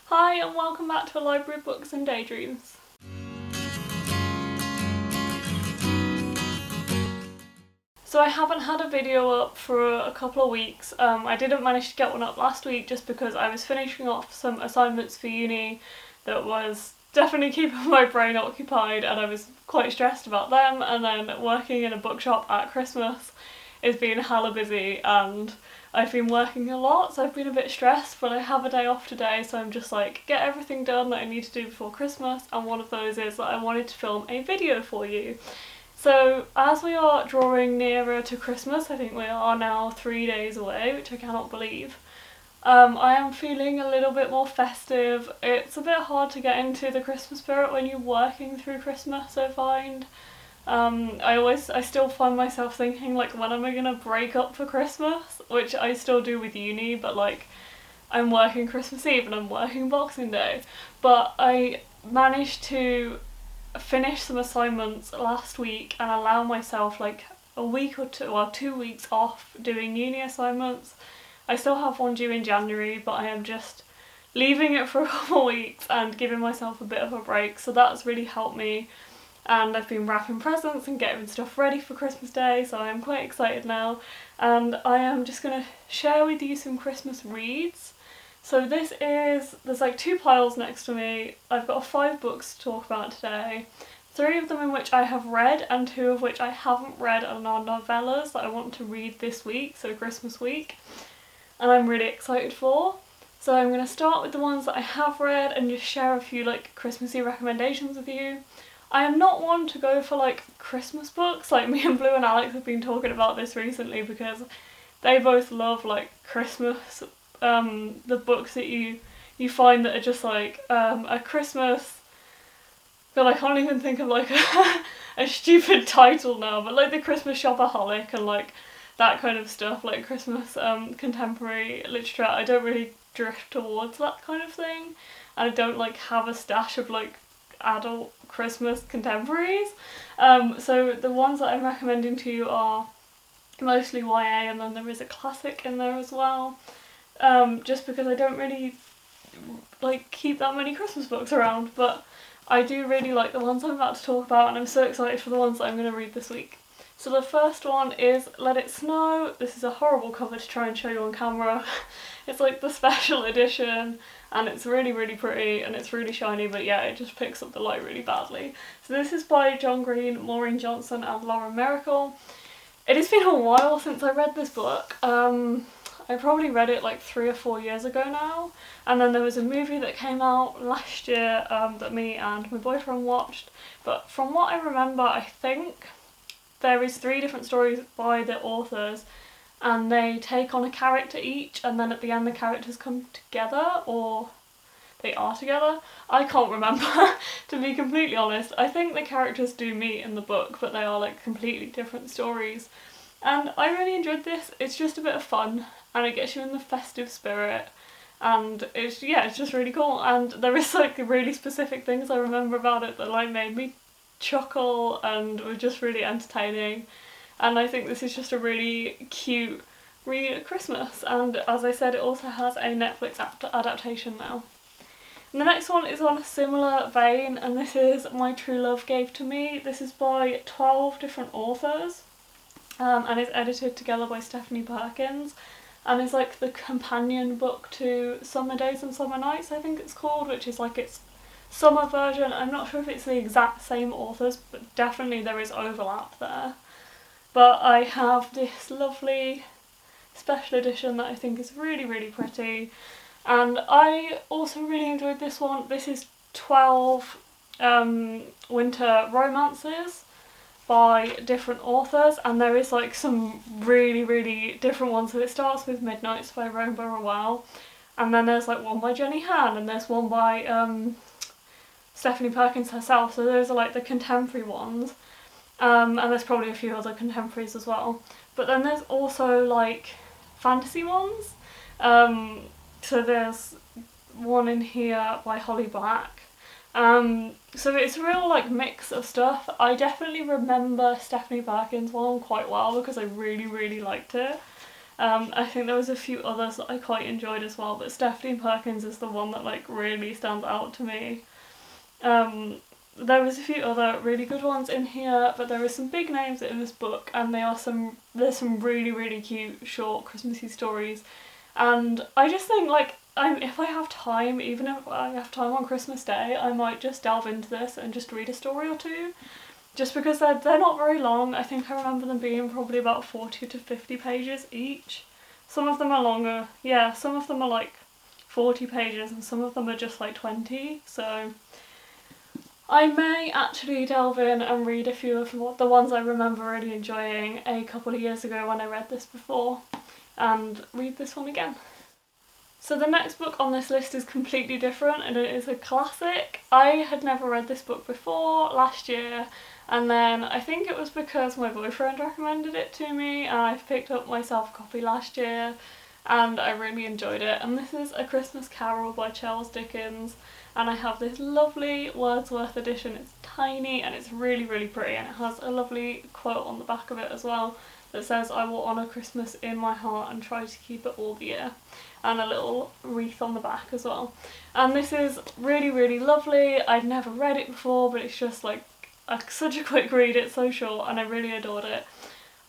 Hi and welcome back to a Library of Books and Daydreams. So I haven't had a video up for a couple of weeks. I didn't manage to get one up last week just because I was finishing off some assignments for uni that was definitely keeping my brain occupied, and I was quite stressed about them, and then working in a bookshop at Christmas is being hella busy and I've been working a lot, so I've been a bit stressed, but I have a day off today, so I'm just like, get everything done that I need to do before Christmas, and one of those is that I wanted to film a video for you. So as we are drawing nearer to Christmas, I think we are now 3 days away, which I cannot believe. I am feeling a little bit more festive. It's a bit hard to get into the Christmas spirit when you're working through Christmas, I find. I still find myself thinking, like, when am I gonna break up for Christmas? Which I still do with uni, but like, I'm working Christmas Eve and I'm working Boxing Day. But I managed to finish some assignments last week and allow myself like a week or 2 weeks off doing uni assignments. I still have one due in January, but I am just leaving it for a couple of weeks and giving myself a bit of a break, so that's really helped me. And I've been wrapping presents and getting stuff ready for Christmas Day, so I'm quite excited now. And I am just going to share with you some Christmas reads. So there's like 2 piles next to me. I've got 5 books to talk about today. 3 of them in which I have read and 2 of which I haven't read and are novellas that I want to read this week, so Christmas week. And I'm really excited for. So I'm going to start with the ones that I have read and just share a few like Christmassy recommendations with you. I am not one to go for like Christmas books, like me and Blue and Alex have been talking about this recently because they both love like Christmas, the books that you find that are just like a Christmas, but I can't even think of like a stupid title now, but like the Christmas Shopaholic and like that kind of stuff, like Christmas contemporary literature. I don't really drift towards that kind of thing, and I don't like have a stash of like adult Christmas contemporaries. So the ones that I'm recommending to you are mostly YA, and then there is a classic in there as well. Just because I don't really like keep that many Christmas books around, but I do really like the ones I'm about to talk about, and I'm so excited for the ones that I'm going to read this week. So the first one is Let It Snow. This is a horrible cover to try and show you on camera. It's like the special edition, and it's really, really pretty, and it's really shiny, but yeah, it just picks up the light really badly. So this is by John Green, Maureen Johnson and Lauren Miracle. It has been a while since I read this book. I probably read it like 3 or 4 years ago now, and then there was a movie that came out last year that me and my boyfriend watched, but from what I remember, I think there is 3 different stories by the authors, and they take on a character each, and then at the end the characters come together, or they are together. I can't remember, to be completely honest. I think the characters do meet in the book, but they are like completely different stories. And I really enjoyed this. It's just a bit of fun, and it gets you in the festive spirit, and it's just really cool. And there is like really specific things I remember about it that like made me chuckle and were just really entertaining. And I think this is just a really cute read at Christmas, and as I said, it also has a Netflix adaptation now. And the next one is on a similar vein, and this is My True Love Gave to Me. This is by 12 different authors, and it's edited together by Stephanie Perkins, and it's like the companion book to Summer Days and Summer Nights, I think it's called, which is like its summer version. I'm not sure if it's the exact same authors, but definitely there is overlap there. But I have this lovely special edition that I think is really, really pretty, and I also really enjoyed this one. This is 12 winter romances by different authors, and there is like some really, really different ones. So it starts with Midnights by Rainbow Rowell, and then there's like one by Jenny Han, and there's one by Stephanie Perkins herself, so those are like the contemporary ones. And there's probably a few other contemporaries as well. But then there's also like fantasy ones. So there's one in here by Holly Black. So it's a real like mix of stuff. I definitely remember Stephanie Perkins one quite well because I really, really liked it. I think there was a few others that I quite enjoyed as well, but Stephanie Perkins is the one that like really stands out to me. There was a few other really good ones in here, but there are some big names in this book, and there's some really, really cute short Christmassy stories. And I just think like if I have time, even if I have time on Christmas Day, I might just delve into this and just read a story or two. Just because they're not very long. I think I remember them being probably about 40 to 50 pages each. Some of them are longer. Yeah, some of them are like 40 pages and some of them are just like 20. So I may actually delve in and read a few of the ones I remember really enjoying a couple of years ago when I read this before, and read this one again. So the next book on this list is completely different, and it is a classic. I had never read this book before last year, and then I think it was because my boyfriend recommended it to me, and I picked up myself a copy last year and I really enjoyed it. And this is A Christmas Carol by Charles Dickens, and I have this lovely Wordsworth edition. It's tiny and it's really, really pretty, and it has a lovely quote on the back of it as well that says, "I will honour Christmas in my heart and try to keep it all the year," and a little wreath on the back as well. And this is really, really lovely. I'd never read it before, but it's just like such a quick read. It's so short and I really adored it.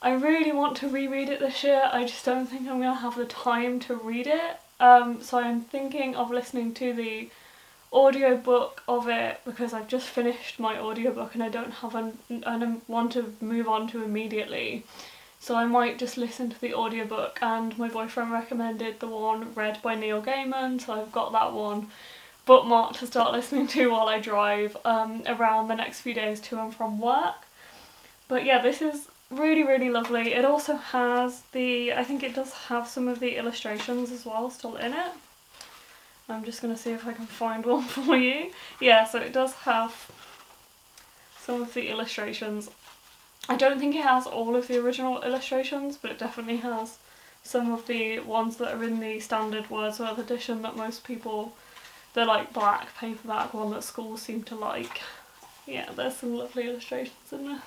I really want to reread it this year. I just don't think I'm going to have the time to read it. So I'm thinking of listening to the audiobook of it, because I've just finished my audiobook and I don't want to move on to immediately. So I might just listen to the audiobook, and my boyfriend recommended the one read by Neil Gaiman, so I've got that one bookmarked to start listening to while I drive around the next few days to and from work. But yeah, this is really, really lovely. It also has I think it does have some of the illustrations as well still in it. I'm just going to see if I can find one for you. Yeah, so it does have some of the illustrations. I don't think it has all of the original illustrations, but it definitely has some of the ones that are in the standard Wordsworth edition that most people, the like black paperback one that schools seem to like. Yeah, there's some lovely illustrations in this.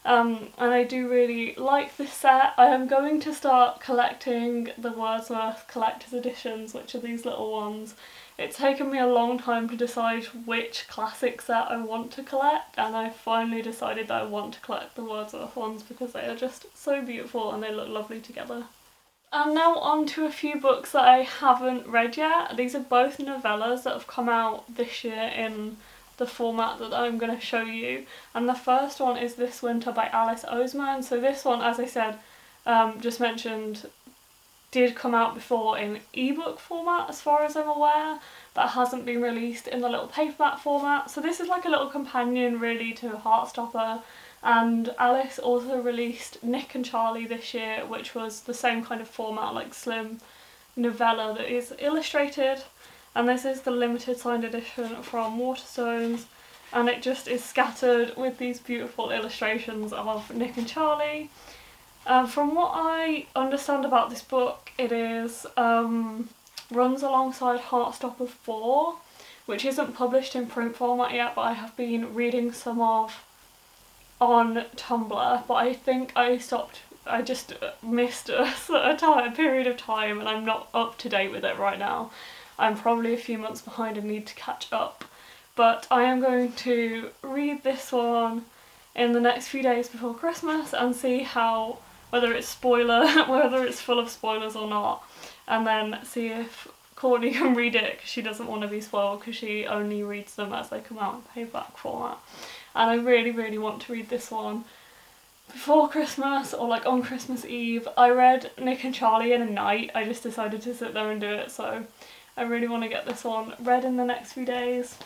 And I do really like this set. I am going to start collecting the Wordsworth collector's editions, which are these little ones. It's taken me a long time to decide which classic set I want to collect, and I finally decided that I want to collect the Wordsworth ones because they are just so beautiful and they look lovely together. And now on to a few books that I haven't read yet. These are both novellas that have come out this year in the format that I'm going to show you. And the first one is This Winter by Alice Oseman. So this one, as I said, just mentioned, did come out before in ebook format as far as I'm aware, but hasn't been released in the little paperback format. So this is like a little companion really to Heartstopper. And Alice also released Nick and Charlie this year, which was the same kind of format, like slim novella that is illustrated. And this is the limited signed edition from Waterstones, and it just is scattered with these beautiful illustrations of Nick and Charlie. From what I understand about this book, it is runs alongside Heartstopper 4, which isn't published in print format yet, but I have been reading some of on Tumblr, but I think I just missed a period of time and I'm not up to date with it right now. I'm probably a few months behind and need to catch up, but I am going to read this one in the next few days before Christmas and see whether it's full of spoilers or not, and then see if Courtney can read it, because she doesn't want to be spoiled because she only reads them as they come out in paperback format. And I really, really want to read this one before Christmas or like on Christmas Eve. I read Nick and Charlie in a night. I just decided to sit there and do it, so I really want to get this one read in the next few days.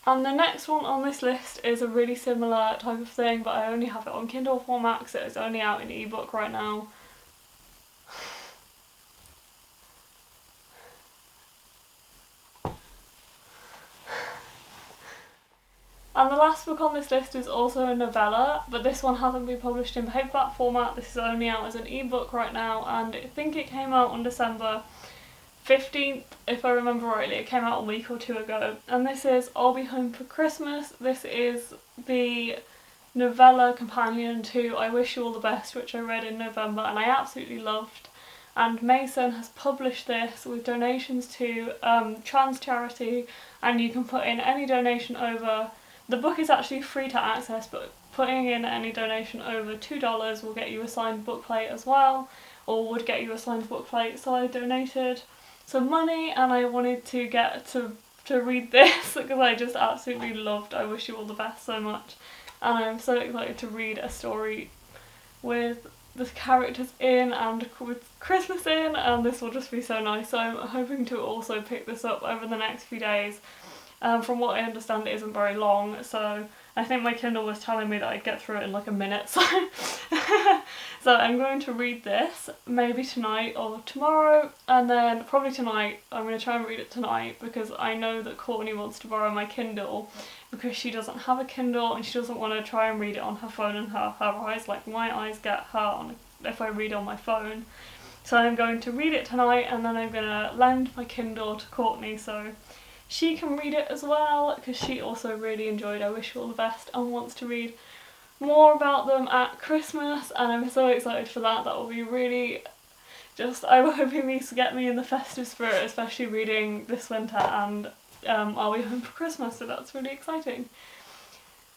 And the next one on this list is a really similar type of thing, but I only have it on Kindle format because it is only out in ebook right now. And the last book on this list is also a novella, but this one hasn't been published in paperback format. This is only out as an ebook right now, and I think it came out on December 15th, if I remember rightly. It came out a week or two ago. And this is I'll Be Home for Christmas. This is the novella companion to I Wish You All the Best, which I read in November and I absolutely loved. and Mason has published this with donations to trans charity, and you can put in any donation over, the book is actually free to access, but putting in any donation over $2 will get you a signed bookplate as well, or would get you a signed bookplate. So I donated some money, and I wanted to get to read this because I just absolutely loved I Wish You All the Best so much, and I'm so excited to read a story with the characters in and with Christmas in, and this will just be so nice. So I'm hoping to also pick this up over the next few days. From what I understand, it isn't very long, so I think my Kindle was telling me that I'd get through it in like a minute, so so I'm going to read this maybe tonight or tomorrow, and then probably tonight. I'm going to try and read it tonight because I know that Courtney wants to borrow my Kindle because she doesn't have a Kindle and she doesn't want to try and read it on her phone and her eyes, like my eyes get hurt if I read on my phone. So I'm going to read it tonight, and then I'm going to lend my Kindle to Courtney so she can read it as well, because she also really enjoyed I Wish You All the Best and wants to read more about them at Christmas, and I'm so excited for that. That will be really I'm hoping these get me in the festive spirit, especially reading this winter and I'll Be Home for Christmas, so that's really exciting.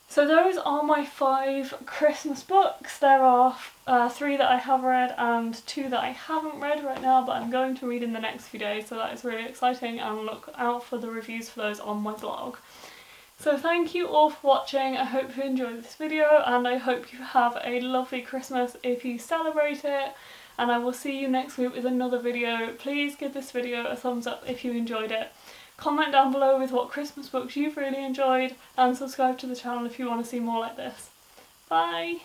So those are my 5 Christmas books. There are 3 that I have read and 2 that I haven't read right now, but I'm going to read in the next few days, so that is really exciting, and look out for the reviews for those on my blog. So thank you all for watching. I hope you enjoyed this video, and I hope you have a lovely Christmas if you celebrate it, and I will see you next week with another video. Please give this video a thumbs up if you enjoyed it. Comment down below with what Christmas books you've really enjoyed, and subscribe to the channel if you want to see more like this. Bye!